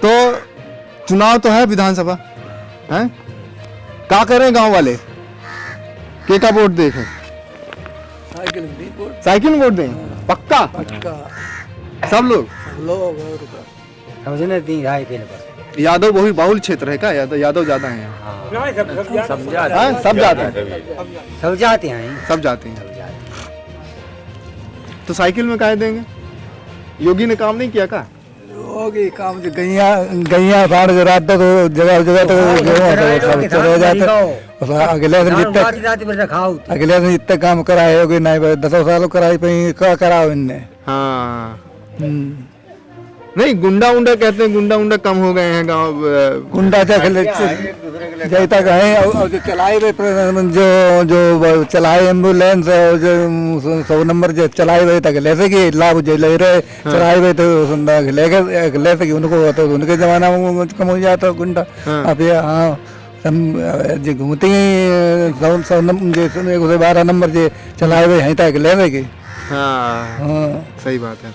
तो चुनाव तो है विधानसभा हैं, क्या करें गांव वाले के का वोट देखें? साइकिल में वोट दें पक्का सब लोग समझने दी राय के लिए यादव बहुल बाहुल क्षेत्र है क्या? यादव ज्यादा है यहाँ? सब जाता है, सब जाते हैं सब जाते हैं। तो साइकिल में काहे देंगे? योगी ने काम नहीं किया का? योगी काम जो गैया फाड़ जो रात तो जगह जगह तो चले जाते। अगले दिन इतने काम कराए होगी नहीं 10 साल कराई पे क्या कराओ इनने। हाँ नहीं, गुंडा उंडा कहते हैं, गुंडा उंडा कम हो गए हैं गांव। गुंडा जैता गए और जो चलाए हुए जो जो चलाए एम्बुलेंस जो 100 नंबर जो चलाए हुए तक ले सके लाभ जो ले रहे चलाए हुए तो ले सके उनको, तो उनके जमाना में कम हो जाता गुंडा। अब ये हाँ जो घूमते ही 112 नंबर जो चलाए हुए हैं तक ले सके। हाँ सही बात है।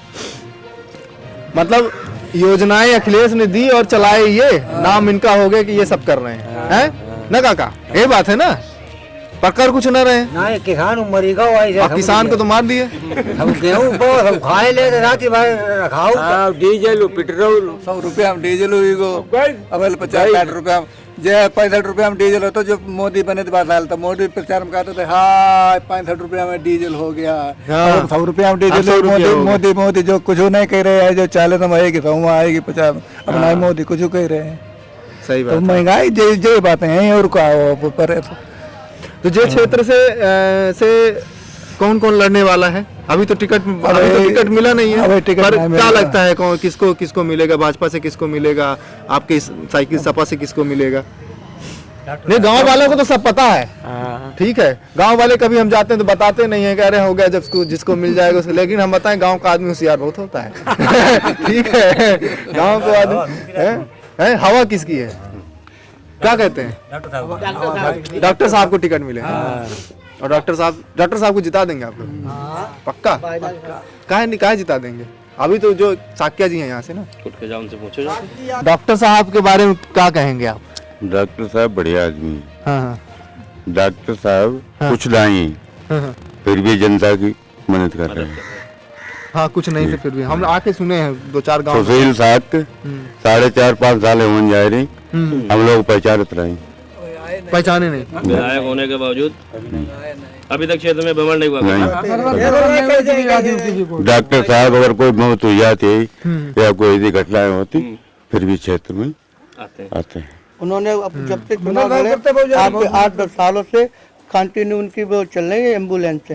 मतलब योजनाएं अखिलेश ने दी और चलाए ये, नाम इनका हो गया कि ये सब कर रहे हैं ना काका, ये बात है ना? पकड़ कुछ न रहे ना, किसान मरेगा और किसान को तो मार दिए। हम गेहूं सब खाए ले रात भर रखाओ, डीजल पेट्रोल 100 रुपया में डीजल हुई गो अब 50-60 रुपया जे 65 रुपया में डीजल होता। जो मोदी बने थे 12 साल तो मोदी प्रचार में कहते थे हाँ 65 रुपया में डीजल हो गया, 100 रुपया में डीजल। मोदी जो कुछ नहीं कह रहे हैं, जो 40 में आएगी 100 में आएगी 50 अब नहीं मोदी कुछ कह रहे हैं। सही बात। तो महंगाई जो बातें हैं और क्या। तो जे क्षेत्र से कौन कौन लड़ने वाला है? अभी तो टिकट मिला नहीं है, पर क्या लगता है कौन किसको मिलेगा? भाजपा से किसको मिलेगा? आपके साइकिल सपा से किसको मिलेगा? नहीं, गांव वालों को तो सब पता है, ठीक है। गांव वाले कभी हम जाते हैं तो बताते नहीं है, कह रहे हो गया जब जिसको मिल जाएगा उसको। लेकिन हम बताएं गांव का आदमी होशियार बहुत होता है। ठीक है, गांव को आदमी हवा किसकी है? क्या कहते हैं? डॉक्टर साहब को टिकट मिले और डॉक्टर साहब को जिता देंगे आप लोग पक्का? काहे जिता देंगे? अभी तो जो साक्या जी हैं यहाँ से ना, उनसे पूछो। डॉक्टर साहब के बारे में क्या कहेंगे आप? डॉक्टर साहब बढ़िया आदमी है। हाँ। डॉक्टर साहब कुछ नहीं फिर भी जनता की मदद कर रहे हैं। हाँ कुछ नहीं थे फिर भी हम आके सुने हैं 2-4 गाँव। सुशील साथ 4.5-5 साल होने जा रही, हम लोग पहचाने नहीं विधायक होने के बावजूद अभी तक क्षेत्र में भ्रमण नहीं हुआ। डॉक्टर साहब अगर कोई मौत हो जाती या कोई ऐसी घटनाएं होती फिर भी क्षेत्र में आते हैं। उन्होंने जब से चुनाव लड़े 8-10 सालों से कंटिन्यू उनकी वो चल रही है, एम्बुलेंस से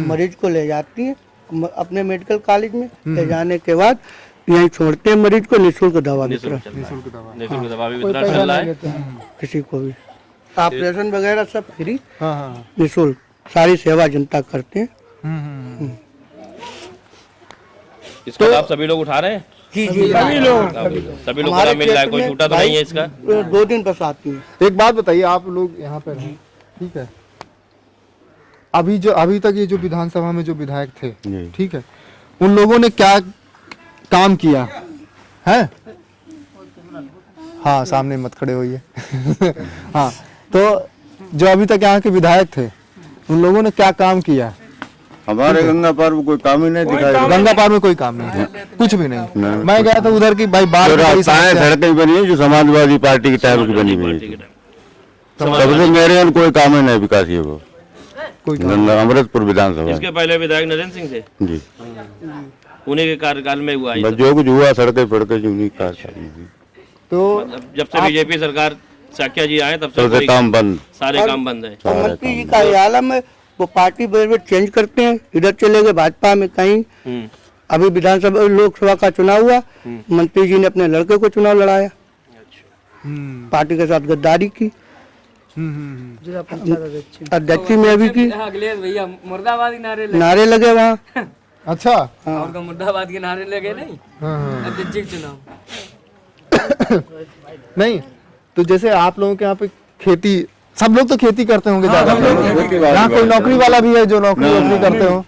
मरीज को ले जाती है अपने मेडिकल कॉलेज में, ले जाने के बाद यहीं छोड़ते हैं मरीज को, निःशुल्क दवा दवा भी वितरण चल रहा है किसी को भी, ऑपरेशन वगैरह सब फ्री निःशुल्क, सारी सेवा जनता करते हैं। इसका लाभ सभी लोग उठा रहे हैं? जी सभी लोग को मिल रहा है, कोई छूटा तो नहीं है इसका? 2 दिन बस आती है। एक बात बताइए, आप लोग यहाँ पर हैं, ठीक है, अभी तक ये जो विधानसभा में जो विधायक थे, ठीक है, उन लोगों ने क्या काम किया है? हाँ सामने मत खड़े होइए। हाँ, तो जो अभी तक यहाँ के विधायक थे उन लोगों ने क्या काम किया? हमारे गंगा पार में कोई काम ही नहीं दिखाई। गंगा पार में कोई काम नहीं, कुछ भी नहीं। मैं गया था उधर की भाई बात, सड़कें बनी है जो समाजवादी पार्टी के टाइम की बनी हुई है, सबसे मेरे कोई काम ही नहीं विकास है वो अमृतपुर विधानसभा। इसके पहले विधायक नरेंद्र सिंह थे जी, उन्हीं के कार्यकाल में हुआ जो कुछ हुआ सड़कें फड़के जो उन्हीं कार्यकाल में। तो जब से बीजेपी सरकार साक्या जी आए तब से काम बंद, सारे काम बंद है। मंत्री जी कार्यालय में वो पार्टी चेंज करते हैं, इधर चले गए भाजपा में कहीं। अभी विधानसभा लोकसभा का चुनाव हुआ, मंत्री जी ने अपने लड़के को चुनाव लड़ाया, पार्टी के साथ गद्दारी की, अध्यक्ष में भी की, भैया मुर्दाबादी नारे लगे वहाँ। अच्छा और मुर्दाबाद के नारे लगे नहीं अध्यक्ष चुनाव। नहीं तो जैसे आप लोगों के यहाँ पे खेती, सब लोग तो खेती करते होंगे ज्यादा, यहाँ कोई नौकरी वाला भी है जो नौकरी करते हो?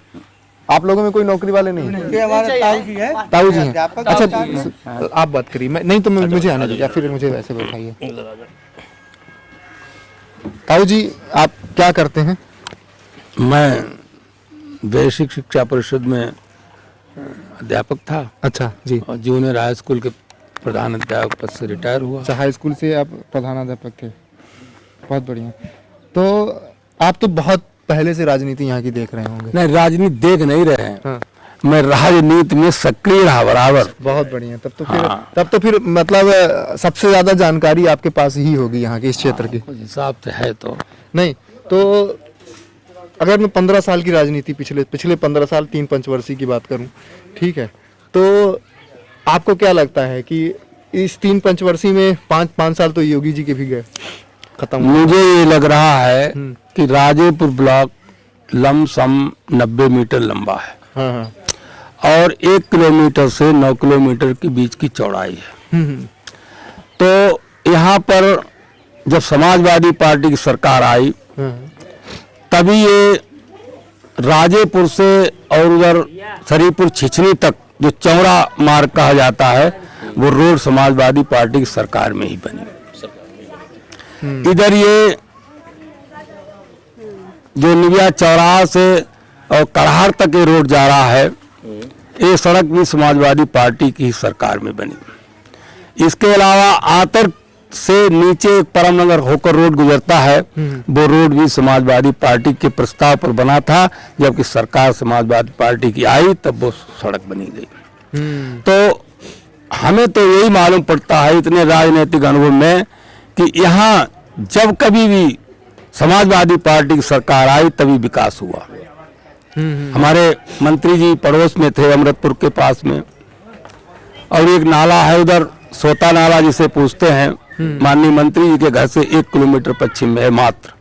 आप लोगों में कोई नौकरी वाले नहीं है? ये हमारे ताऊ जी है, ताऊ जी हैं। अध्यापक अच्छा आप बात करिए, मैं नहीं तो मुझे आने दीजिए, फिर मुझे वैसे बैठाइए। ताऊ जी आप क्या करते हैं? मैं बेसिक शिक्षा परिषद में अध्यापक था अच्छा जी। और जूनियर हाई स्कूल के प्रधान अध्यापक पद से रिटायर हुआ। अच्छा हाई स्कूल से आप प्रधानाध्यापक थे, बहुत बढ़िया। तो आप तो बहुत पहले से राजनीति यहाँ की देख रहे होंगे। नहीं, राजनीति देख नहीं रहे हैं। हाँ। मैं राजनीति में सक्रिय रहा बराबर। बहुत बढ़िया। हाँ। तब तो फिर मतलब सबसे ज्यादा जानकारी आपके पास ही होगी यहाँ के इस क्षेत्र की। कुछ हिसाब से है तो नहीं तो अगर मैं 15 साल की राजनीति पिछले 15 साल 3 पंचवर्षीय की बात करूं, ठीक है, तो आपको क्या लगता है कि इस 3 पंचवर्षीय में 5 साल तो योगी जी के भी गए, खत्म हो मुझे ये लग रहा है कि राजेपुर ब्लॉक लमसम 90 मीटर लंबा है। हाँ हाँ। और 1 किलोमीटर से 9 किलोमीटर के बीच की चौड़ाई है। तो यहाँ पर जब समाजवादी पार्टी की सरकार आई तभी ये राजेपुर से और उधर शरीपुर छिछनी तक जो चौड़ा मार्ग कहा जाता है वो रोड समाजवादी पार्टी की सरकार में ही बनी। इधर ये जो निविया चौराहा से और कड़हार तक ये रोड जा रहा है, ये सड़क भी समाजवादी पार्टी की सरकार में बनी। इसके अलावा आतर से नीचे परमनगर होकर रोड गुजरता है, वो रोड भी समाजवादी पार्टी के प्रस्ताव पर बना था। जबकि सरकार समाजवादी पार्टी की आई तब वो सड़क बनी गई। तो हमें तो यही मालूम पड़ता है इतने राजनीतिक अनुभव में कि यहाँ जब कभी भी समाजवादी पार्टी की सरकार आई तभी विकास हुआ। हमारे मंत्री जी पड़ोस में थे अमृतपुर के पास में, और एक नाला है उधर सोता नाला जिसे पूछते हैं, माननीय मंत्री जी के घर से 1 किलोमीटर पश्चिम में है मात्र।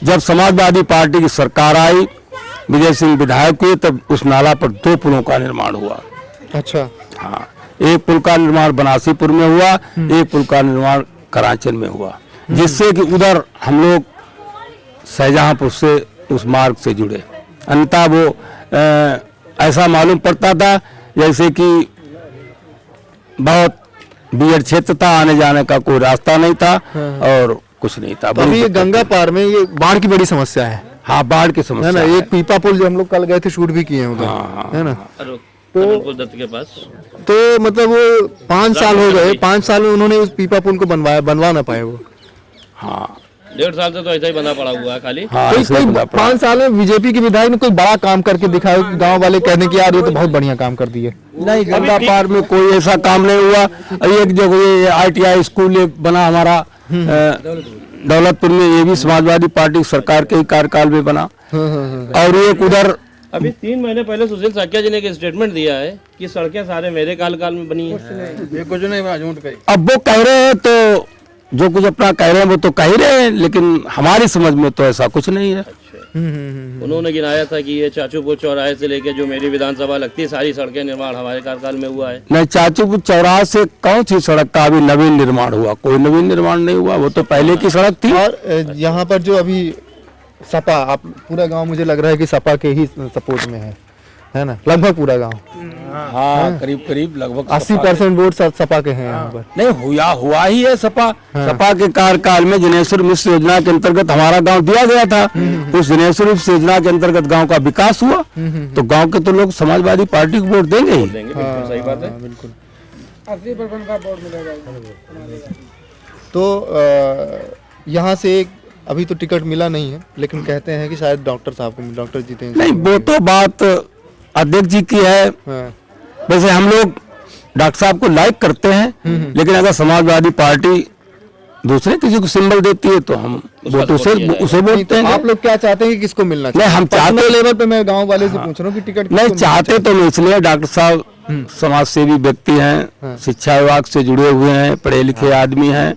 जब समाजवादी पार्टी की सरकार आई, विजय सिंह विधायक हुए, तब उस नाला पर 2 पुलों का निर्माण हुआ। अच्छा हाँ, एक पुल का निर्माण बनासीपुर में हुआ, एक पुल का निर्माण कराचल में हुआ, जिससे कि उधर हम लोग शाहजहांपुर से उस मार्ग से जुड़े। अन्यथा वो ऐसा मालूम पड़ता था जैसे कि बहुत बियर क्षेत्र था, आने जाने का कोई रास्ता नहीं था और कुछ नहीं था। तो अभी ये गंगा पार में ये बाढ़ की बड़ी समस्या है। हाँ, बाढ़ की समस्या है ना। है। एक पीपा पुल जो हम लोग कल गए थे शूट भी किए हैं उधर, है ना। तो दत्त के पास तो मतलब वो 5 साल हो गए, 5 साल में उन्होंने उस पीपा पुल को बनवा ना पाए वो। हाँ, 1.5 साल से तो ऐसा ही बना पड़ा हुआ है खाली। हाँ, कोई इसलिए बना पड़ा। 5 साल में बीजेपी के विधायक ने कोई बड़ा काम करके दिखाया कि गांव वाले कहने की यार ये तो बहुत बढ़िया काम कर दिए। नहीं, गंगा पार में कोई ऐसा काम नहीं हुआ। एक जगह ये ITI स्कूल ये बना हमारा दौलतपुर में, ये भी समाजवादी पार्टी सरकार के ही कार्यकाल में बना। और एक उधर अभी 3 महीने पहले सुशील साकिया जी ने एक स्टेटमेंट दिया है कि सड़कें सारे मेरे काल में बनी है। कुछ नहीं, झूठ कही। अब वो कह रहे हैं तो जो कुछ अपना कह रहे हैं वो तो कह ही रहे हैं, लेकिन हमारी समझ में तो ऐसा कुछ नहीं है। उन्होंने गिनाया था कि ये चाचूपुर चौराहे से लेके जो मेरी विधानसभा लगती है सारी सड़कें निर्माण हमारे कार्यकाल में हुआ है। नहीं, चाचूपुर चौराहे से कौन सी सड़क का अभी नवीन निर्माण हुआ? कोई नवीन निर्माण नहीं हुआ, वो तो पहले की सड़क थी। और यहाँ पर जो अभी सपा, आप पूरा गांव मुझे लग रहा है कि सपा के ही सपोर्ट में है ना, लगभग पूरा गांव। हाँ, करीब करीब लगभग 80% वोट सपा के हैं यहाँ पर। नहीं, हुआ ही है सपा। सपा के कार्यकाल में जनेश्वर मिश्र योजना के अंतर्गत हमारा गांव दिया गया था। उस जनेश्वर मिश्र योजना के अंतर्गत गांव का विकास हुआ, तो गांव के तो लोग समाजवादी पार्टी को वोट देंगे ही। बिल्कुल सही बात है। बिल्कुल 80% का वोट मिलेगा। तो यहाँ से एक अभी तो टिकट मिला नहीं है, लेकिन कहते हैं कि शायद डॉक्टर साहब को, डॉक्टर जीतेंगे। नहीं, वो तो बात अध्यक्ष जी की है। वैसे हम लोग डॉक्टर साहब को लाइक करते हैं, लेकिन अगर समाजवादी पार्टी दूसरे किसी को सिंबल देती है तो हम वोट उसे वोटते हैं। आप लोग क्या चाहते हैं कि किसको मिलना चाहिए? नहीं, हम चाहते लेवल पे मैं गांव वाले से पूछ रहा हूँ कि टिकट नहीं चाहते तो नहीं, इसलिए डॉक्टर साहब समाज सेवी व्यक्ति हैं, शिक्षा विभाग से जुड़े हुए हैं, पढ़े लिखे आदमी हैं,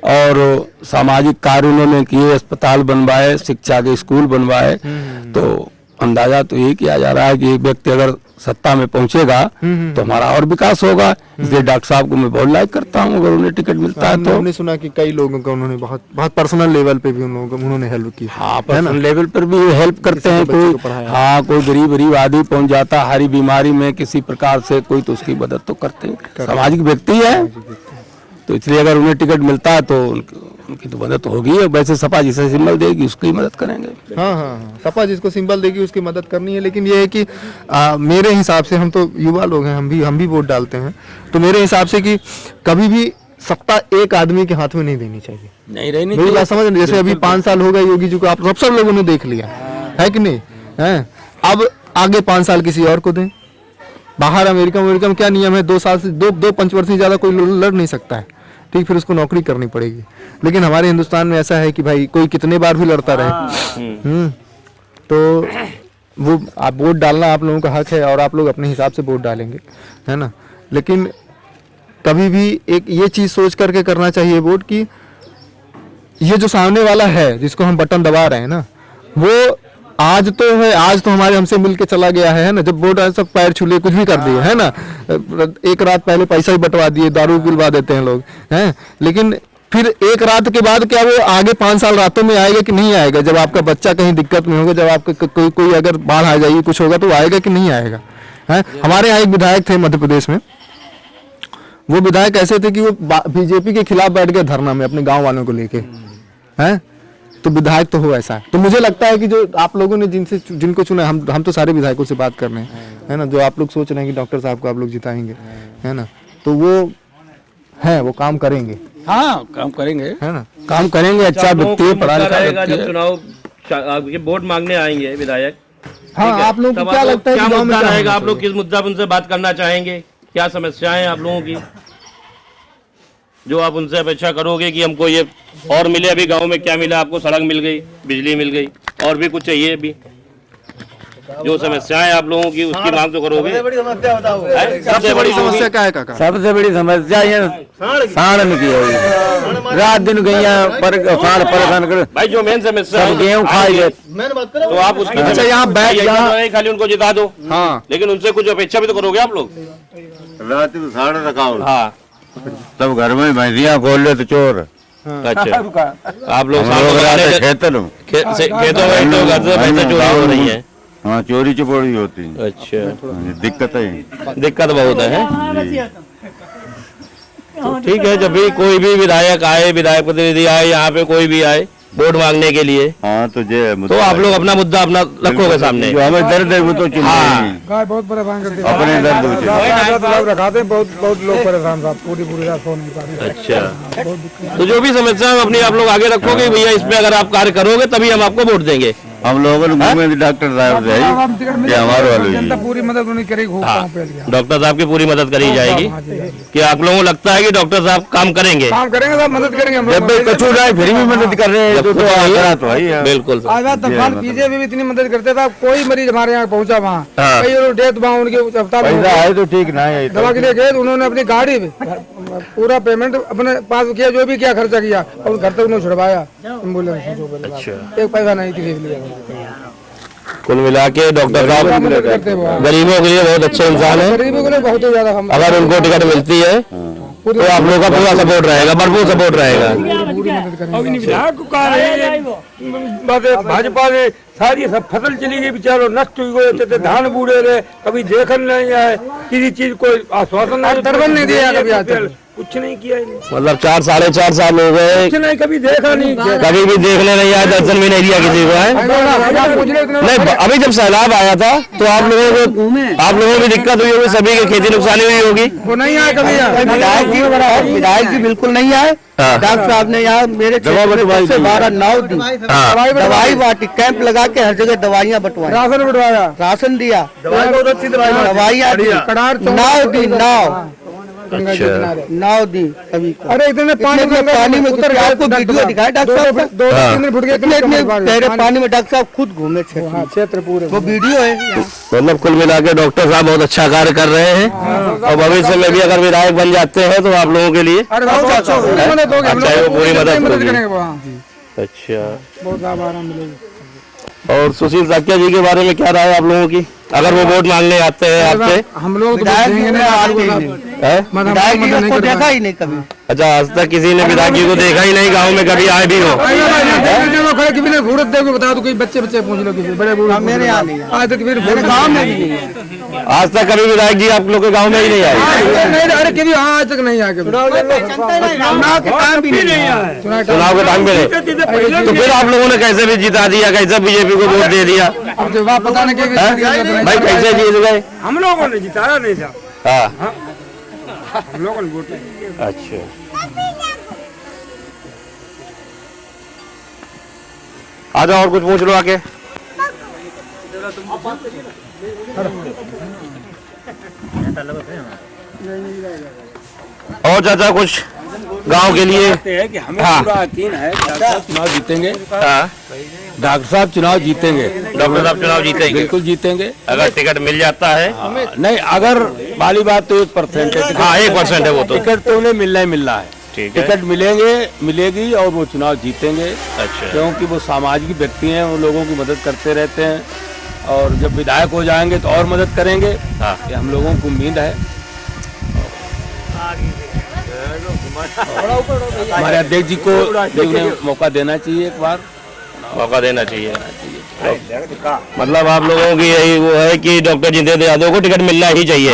और सामाजिक कार्य उन्होंने किए, अस्पताल बनवाए, शिक्षा के स्कूल बनवाए। तो अंदाजा तो ये किया जा रहा है कि एक व्यक्ति अगर सत्ता में पहुंचेगा तो हमारा और विकास होगा। इसलिए डॉक्टर साहब को मैं बहुत लाइक करता हूँ, अगर उन्हें टिकट मिलता है तो। हमने सुना कि कई लोगों को उन्होंने बहुत बहुत पर्सनल लेवल पे भी उन लोगों को उन्होंने हेल्प की। हाँ, पर्सनल लेवल पर भी हेल्प करते हैं। बच्चे कोई को पढ़ाया। हाँ, कोई गरीब आदमी पहुंच जाता है हरी बीमारी में किसी प्रकार से, कोई तो उसकी मदद तो करते हैं। सामाजिक व्यक्ति है, तो इसलिए अगर उन्हें टिकट मिलता है तो उनकी तो मदद होगी। वैसे सपा जिसे सिंबल देगी उसकी मदद करेंगे। हाँ, सपा जिसको सिंबल देगी उसकी मदद करनी है। लेकिन ये है कि मेरे हिसाब से, हम तो युवा लोग हैं, हम भी वोट डालते हैं, तो मेरे हिसाब से कि कभी भी सत्ता एक आदमी के हाथ में नहीं देनी चाहिए। नहीं रहनी मेरी बात समझ रहे? जैसे अभी 5 साल हो गए योगी जी को, आप सब लोगों ने देख लिया है कि नहीं है? अब आगे 5 साल किसी और को दें। बाहर अमेरिका में क्या नियम है, 2 साल से 2 पंचवर्षीय से ज्यादा कोई लड़ नहीं सकता है, ठीक, फिर उसको नौकरी करनी पड़ेगी। लेकिन हमारे हिंदुस्तान में ऐसा है कि भाई कोई कितने बार भी लड़ता रहे। तो वो आप वोट डालना आप लोगों का हक है और आप लोग अपने हिसाब से वोट डालेंगे, है ना। लेकिन कभी भी एक ये चीज सोच करके करना चाहिए वोट कि ये जो सामने वाला है जिसको हम बटन दबा रहे हैं ना, वो आज तो है, आज तो हमारे हमसे मिल के चला गया है ना। जब वोट आए सब पैर छूले कुछ भी कर दिए, है ना। एक रात पहले पैसा ही बंटवा दिए, दारू पिलवा देते हैं लोग, हैं। लेकिन फिर एक रात के बाद क्या वो आगे 5 साल रातों में आएगा कि नहीं आएगा? जब आपका बच्चा कहीं दिक्कत में होगा, जब आपका कोई अगर बाढ़ आ जाएगी, कुछ होगा, तो आएगा कि नहीं आएगा? है। हमारे यहाँ एक विधायक थे मध्य प्रदेश में, वो विधायक ऐसे थे कि वो बीजेपी के खिलाफ बैठ गए धरना में अपने गाँव वालों को लेके, है। तो विधायक तो हो ऐसा है। तो मुझे लगता है कि जो आप लोगों ने जिनको चुना, हम तो सारे विधायकों से बात कर रहे हैं, है ना। जो आप लोग सोच रहे हैं कि डॉक्टर साहब को आप लोग जिताएंगे, है ना, तो वो काम करेंगे। हाँ, काम करेंगे, है ना, काम करेंगे। अच्छा व्यक्ति है, पढ़ा लिखा व्यक्ति है। जब चुनाव आपके वोट मांगने आएंगे विधायक, हाँ, आप लोगों को क्या लगता है क्या कि गाँव में मुद्दा क्या रहेगा? होना आप लोग किस मुद्दा पर उनसे बात करना चाहेंगे? क्या समस्याएं हैं आप लोगों की जो आप उनसे अपेक्षा करोगे कि हमको ये और मिले? अभी गांव में क्या मिला आपको? सड़क मिल गई, बिजली मिल गई, और भी कुछ चाहिए अभी? जो समस्याएं आप लोगों की उसकी मांग तो करोगे। सबसे बड़ी समस्या क्या है काका? सबसे बड़ी समस्या ये साढ़ की है। रात दिन गैया पर साढ़ परेशान कर। भाई जो मेन समस्या है, गेहूँ खाई तो आप उसकी अच्छा, यहाँ बैठ नहीं खाली उनको जिता दो, हाँ, लेकिन उनसे कुछ अपेक्षा भी तो करोगे आप लोग। रात में साढ़े रखा हो, हाँ, सब घर में भैंसियाँ खोल ले तो चोर। अच्छा, आप लोग खेतों में खेतों में तो घर से पैसे चोरी हो रही है। हाँ, चोरी चपोरी होती है। अच्छा, दिक्कत बहुत है। तो ठीक है, जब भी कोई भी विधायक आए, विधायक प्रतिनिधि आए, यहाँ पे कोई भी आए वोट मांगने के लिए, हाँ, तो आप लोग अपना मुद्दा अपना रखोगे सामने। जो हमें दर्द है वो तो हाँ, बहुत परेशान करते हैं, अपने दर्द रखाते हैं। बहुत लोग परेशान था, पूरी रात सो नहीं पा रहे। अच्छा, तो जो भी समस्या है अपनी आप लोग आगे रखोगे भैया, इस पे अगर आप कार्य करोगे तभी हम आपको वोट देंगे। हम लोगों ने घूमे डॉक्टर साहब से हमारे वाले पूरी मदद उन्हें करेगी। डॉक्टर साहब की पूरी मदद करी जाएगी। कि आप लोगों को लगता है कि डॉक्टर साहब काम करेंगे? काम करेंगे साहब, मदद करेंगे। जब भी कचू जाए फिर भी मदद कर रहे हैं, तो है बिल्कुल। बीजेपी भी इतनी मदद करते था, कोई मरीज हमारे यहाँ पहुँचा वहाँ, हाँ। कई लोग डेथ वहाँ उनके पैसा आए तो ठीक ना है। दवा के लिए गए, उन्होंने अपनी गाड़ी पूरा पेमेंट अपने पास किया, जो भी किया खर्चा किया, और घर तक उन्होंने छुड़वाया एम्बुलेंस। एक पैसा नहीं किसी के लिए। कुल मिला के डॉक्टर साहब गरीबों के लिए बहुत अच्छे इंसान है। गरीबों के लिए बहुत ही ज्यादा, अगर उनको टिकट मिलती है तो आप लोगों का पूरा सपोर्ट रहेगा, भरपूर सपोर्ट रहेगा। भाजपा ने सारी सब फसल चली गई, बेचारो नष्ट हुई, धान बूढ़े रहे, कभी देखन नहीं आए, किसी चीज को आश्वासन नहीं दिया, कभी आज तक कुछ नहीं किया। मतलब 4 साढ़े 4 साल हो गए, कुछ नहीं, कभी देखा नहीं, कभी भी देखने नहीं आया, दर्शन भी नहीं दिया किसी को है। नहीं, अभी जब सैलाब आया था तो आप लोगों को दिक्कत हुई होगी, सभी की खेती नुकसानी हुई होगी। वो नहीं आया कभी। विधायक जी बिल्कुल नहीं आए। डॉक्टर साहब ने यहाँ मेरे क्षेत्र से 12-9 दिन दवाई बांटी, कैंप लगा के हर जगह दवाइयाँ बंटवाई, राशन बंटवाया, राशन दिया, बहुत अच्छी दवाइयाँ दी, 9 दिन 9 दिन सभी को। अरे इतने पानी में उतर, आपको वीडियो दिखाया डॉक्टर साहब, 2-3 दिन फुट गए, गहरे पानी में डॉक्टर साहब खुद घूमे क्षेत्र पूरे, वो वीडियो है। मतलब कुल मिला के डॉक्टर साहब बहुत अच्छा कार्य कर रहे हैं, और भविष्य में भी अगर विधायक बन जाते हैं तो आप लोगों के लिए अच्छा वो पूरी मदद करेंगे। अच्छा, बहुत आराम मिलेगा। और सुशील साकिया जी के बारे में क्या राय आप लोगों की? अगर वो वोट मांगने आते हैं आपसे? हम लोग विधायक जी ने को देखा ही नहीं कभी। अच्छा, आज तक किसी ने विधायक जी को देखा ही नहीं, गांव में कभी आए भी हो? बता दो, कोई बच्चे पूछ लो, किसी बड़े मेरे यहाँ नहीं है, आज तक गाँव में भी नहीं है। आज तक कभी विधायक जी आप लोग के गांव में ही नहीं आए? अरे कभी आज तक नहीं आके चुनाव के टाइम भी नहीं है। चुनाव के टाइम में नहीं, तो फिर आप लोगों ने कैसे भी जिता दिया, कैसे बीजेपी को वोट दे दिया? अब जवाब पता नहीं भाई कैसे जीत गए? हम लोगों ने जिताया नहीं था, हाँ, हम लोगों ने वोट। अच्छा। आजा, और कुछ पूछ लो आके। और चाचा कुछ गांव के लिए? है कि हमें हाँ। पूरा यकीन है कि डॉक्टर साहब चुनाव जीतेंगे। हाँ, डॉक्टर साहब चुनाव जीतेंगे, डॉक्टर साहब चुनाव जीतेंगे? बिल्कुल जीतेंगे। अगर टिकट मिल जाता है? नहीं, अगर वाली बात तो 1% है। हाँ, 1% है वो तो। टिकट तो उन्हें मिलना ही मिलना है। ठीक है। टिकट मिलेगी और वो चुनाव जीतेंगे। अच्छा। क्योंकि वो सामाजिक व्यक्ति हैं, वो लोगों की मदद करते रहते हैं, और जब विधायक हो जाएंगे तो और मदद करेंगे। हाँ। ये हम लोगों को उम्मीद है। हमारे अध्यक्ष जी को उन्हें मौका देना चाहिए, एक बार मौका देना चाहिए। मतलब आप लोगों की यही वो है कि डॉक्टर जितेंद्र यादव को टिकट मिलना ही चाहिए।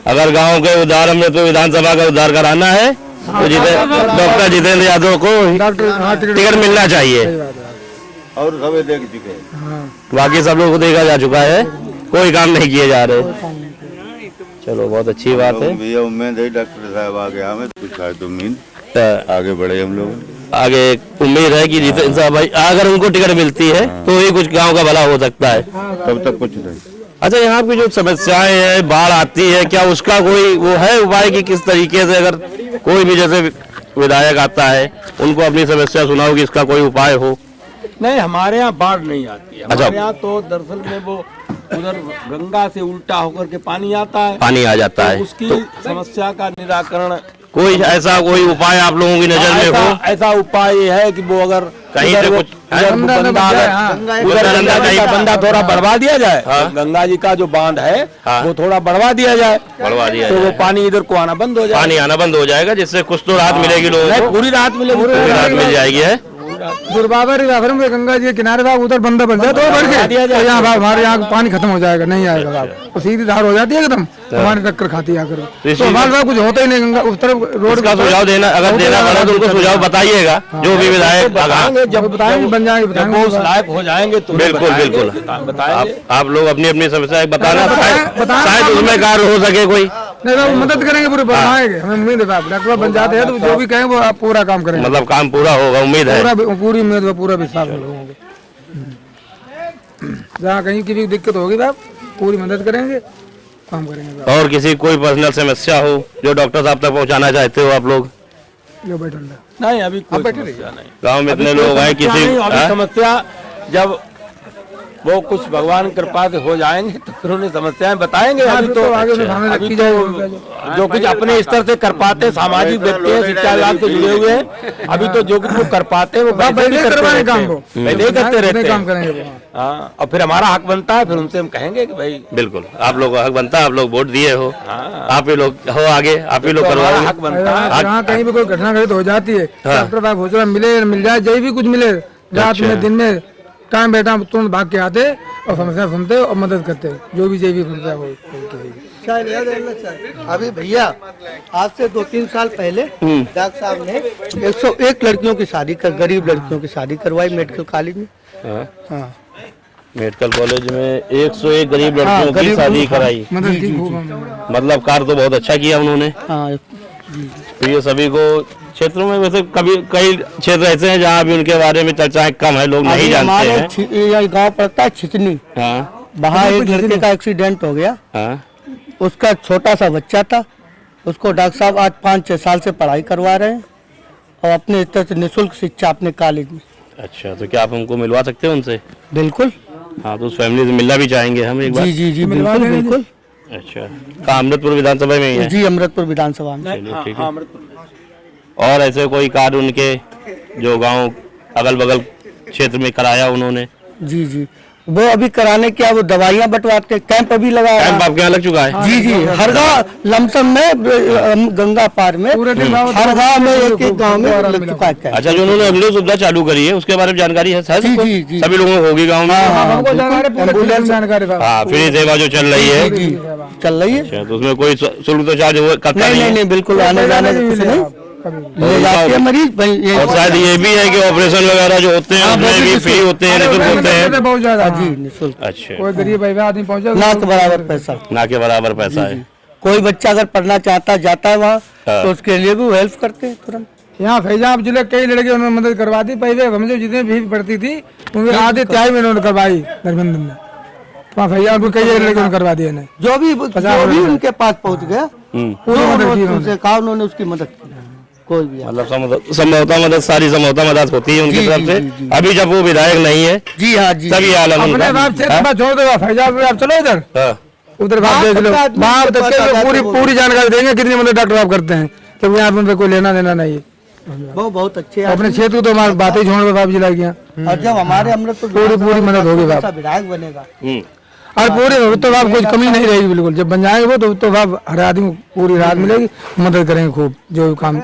अगर गांव के उद्धार, हमने तो विधानसभा का उद्धार कराना है, तो डॉक्टर जितेंद्र यादव को टिकट मिलना चाहिए। और सब देख चुके हैं, बाकी सब लोग को देखा जा चुका है, कोई काम नहीं किए जा रहे। चलो, बहुत अच्छी बात है। भैया उम्मीद है डॉक्टर साहब आगे हमें कुछ है तो उम्मीद आगे बढ़े हम लोग। आगे उम्मीद है कि जितेंद्र साहब भाई अगर उनको टिकट मिलती है तो ही कुछ गांव का भला हो सकता है, तब तक कुछ नहीं। अच्छा, यहाँ की जो समस्याएं हैं, बाढ़ आती है, क्या उसका कोई वो है उपाय कि किस तरीके से अगर कोई भी जैसे विधायक आता है उनको अपनी समस्या सुनाओ कि इसका कोई उपाय हो? नहीं, हमारे यहाँ बाढ़ नहीं आती है। अच्छा। हमारे यहाँ तो दरअसल में वो उधर गंगा से उल्टा होकर के पानी आता है, पानी आ जाता है, तो उसकी समस्या का निराकरण कोई ऐसा कोई उपाय आप लोगों की नजर में हो? ऐसा उपाय ये है कि वो अगर कहीं से कुछ बंदा थोड़ा बढ़वा दिया जाए, हाँ। गंगा जी का जो बांध है, हाँ। वो थोड़ा बढ़वा दिया जाए, बढ़वा दिया तो वो जाए। पानी इधर को आना बंद हो जाए। पानी आना बंद हो जाएगा, जिससे कुछ तो राहत मिलेगी लोगों को। पूरी राहत मिलेगी, पूरी राहत मिल जाएगी है। दुर्बाबर गंगा जी के किनारे बाब उधर बंदा बन जाए तो बढ़ गया, तो यहाँ बाब हमारे यहाँ पानी खत्म हो जाएगा, नहीं आएगा बाब, तो सीधी धार हो जाती है एकदम, हमारी टक्कर खाती है आकर, तो हमारे पास कुछ होता ही नहीं। गंगा उस तरफ रोड का सुझाव देना, अगर देना पड़ा तो उनको सुझाव बताइएगा, जो भी विधायक जब बताएंगे बन जाएंगे, बताएंगे उस लायक हो जाएंगे तो बिल्कुल बिल्कुल बताएंगे। आप लोग अपनी अपनी समस्या बताना, शायद उसमें कार्य हो सके कोई। नहीं बाबू, मदद करेंगे, पूरे बढ़ाएंगे, हमें उम्मीद है साहब, डॉक्टर बन जाते हैं तो जो भी कहें वो आप पूरा काम करेंगे, मतलब काम पूरा होगा, उम्मीद है, पूरी उम्मीद है, पूरा विश्वास है लोगों को। जहाँ कहीं की भी दिक्कत होगी साहब, पूरी मदद करेंगे, काम करेंगे साहब। और किसी कोई पर्सनल समस्या हो जो डॉक्टर साहब तक पहुंचाना चाहते हो आप लोग? जो बैठल है नहीं, अभी कोई समस्या नहीं। गांव में इतने लोग हैं, किसी अभी समस्या जब वो कुछ भगवान कृपा से हो जाएंगे तो फिर उन्हें समस्याएं बताएंगे। अभी तो अभी तो जो कुछ अपने स्तर से कर पाते, सामाजिक व्यक्ति हैं, शिक्षा विभाग से जुड़े हुए हैं, अभी तो जो कुछ वो कर पाते हैं वो पहले ही करते रहते काम हैं। करेंगे। हाँ, और फिर हमारा हक बनता है, फिर उनसे हम कहेंगे कि भाई बिल्कुल आप लोग का हक बनता है, आप लोग वोट दिए हो, आप ही लोग हो आगे, आप ही लोग हमारा करवाओगे। हक बनता है। जहाँ कहीं भी कोई घटना घटित हो जाती है, डॉक्टर साहब हौसला मिले मिल जाए, जो भी कुछ मिले, रात में दिन में टाइम बेटा तुरंत भाग के आते और समस्या सुनते और मदद करते, जो भी समस्या हो। अभी भैया आज से 2-3 साल पहले डॉक्टर साहब ने 101 लड़कियों की शादी कर, गरीब लड़कियों की शादी करवाई मेडिकल कॉलेज में। हाँ, मेडिकल कॉलेज में 101 गरीब लड़कियों की शादी कराई, मतलब कार्य तो बहुत अच्छा किया उन्होंने। हाँ, तो ये सभी को क्षेत्रों में, वैसे कभी कई क्षेत्र ऐसे हैं जहाँ भी उनके बारे में चर्चाएं कम है, लोग नहीं जानते हैं। ये गाँव पड़ता है छिचनी, हाँ, वहाँ एक लड़के का एक्सीडेंट हो गया, हाँ, उसका छोटा सा बच्चा था, उसको डॉक्टर साहब आज 5-6 साल से पढ़ाई करवा रहे हैं और अपने स्तर से निःशुल्क शिक्षा अपने कॉलेज में। अच्छा, तो क्या आप हमको मिलवा सकते हैं उनसे? बिल्कुल। हाँ, तो उस फैमिली से मिलना भी चाहेंगे हम एक बार। जी जी जी, बिल्कुल बिल्कुल। अच्छा, कहाँ अमृतपुर विधानसभा में ही है? जी, अमृतपुर विधानसभा में। चलिए, ठीक है। और ऐसे कोई कार्य उनके जो गांव अगल बगल क्षेत्र में कराया उन्होंने? जी जी, वो अभी कराने क्या, वो दवाइयाँ बंटवाते, कैंप अभी लगाया। कैंप आपके यहाँ लग चुका है? जी जी, हर गाँव लमसम में, गंगा पार में हर गाँव में एक एक गाँव में लग चुका है कैंप। अच्छा, जो उन्होंने एम्बुलेंस सुविधा चालू करी है उसके बारे में जानकारी है सर? जी जी जी, सभी लोगों को होगी गाँव में? एम्बुलेंस हाँ, फ्री सेवा जो चल रही है चल रही है। अच्छा, तो उसमें कोई शुल्क तो चार्ज करता नहीं नहीं नहीं, बिल्कुल आने जाने का कुछ नहीं, ले जाते हैं मरीज भाई। ये और शायद ये भी है कि ऑपरेशन वगैरह जो होते हैं उसमें भी फ्री होते हैं, निःशुल्क होते हैं? बहुत ज्यादा जी निःशुल्क, अच्छा, कोई गरीब आदमी पहुंचा ना के बराबर पैसा। ना के बराबर पैसा है। कोई बच्चा अगर पढ़ना चाहता जाता है वहाँ तो उसके लिए भी हेल्प करते हैं तुरंत। यहाँ फैजाब जिले कई लड़के उन्होंने मदद करवा दी। पहले हमसे जितने भीड़ पड़ती थी उनकी आधी त्याई में उन्होंने करवाई धर्मेंद्र ने। वहाँ फैजाब को कई लड़के ने करवा दिए। जो भी उनके पास पहुँच गया उनसे कहा, उन्होंने उसकी मदद की। कोई भी मतलब संभवतः मदद, सारी संभवतः मदद होती है उनकी तरफ से। अभी जब वो विधायक नहीं है जी हाँ जी, तभी आलम अपने बाप से छोड़ दो फैजाब, आप चलो इधर, उधर बात देख लो, वहाँ पूरी जानकारी देंगे कितनी मदद डॉक्टर साहब करते हैं, क्योंकि यहाँ उनसे कोई लेना देना नहीं है। वो बहुत अच्छे अपने क्षेत्र को तो हमारी बातें छोड़ दो बाप जिला की। और जब हमारे अमृत पूरी मदद होगी बाप, विधायक बनेगा और पूरे तो बाप कोई कमी नहीं रहेगी बिल्कुल। जब बन जाएंगे वो तो बाप हर आदमी पूरी रात मिलेगी, मदद करेंगे खूब जो काम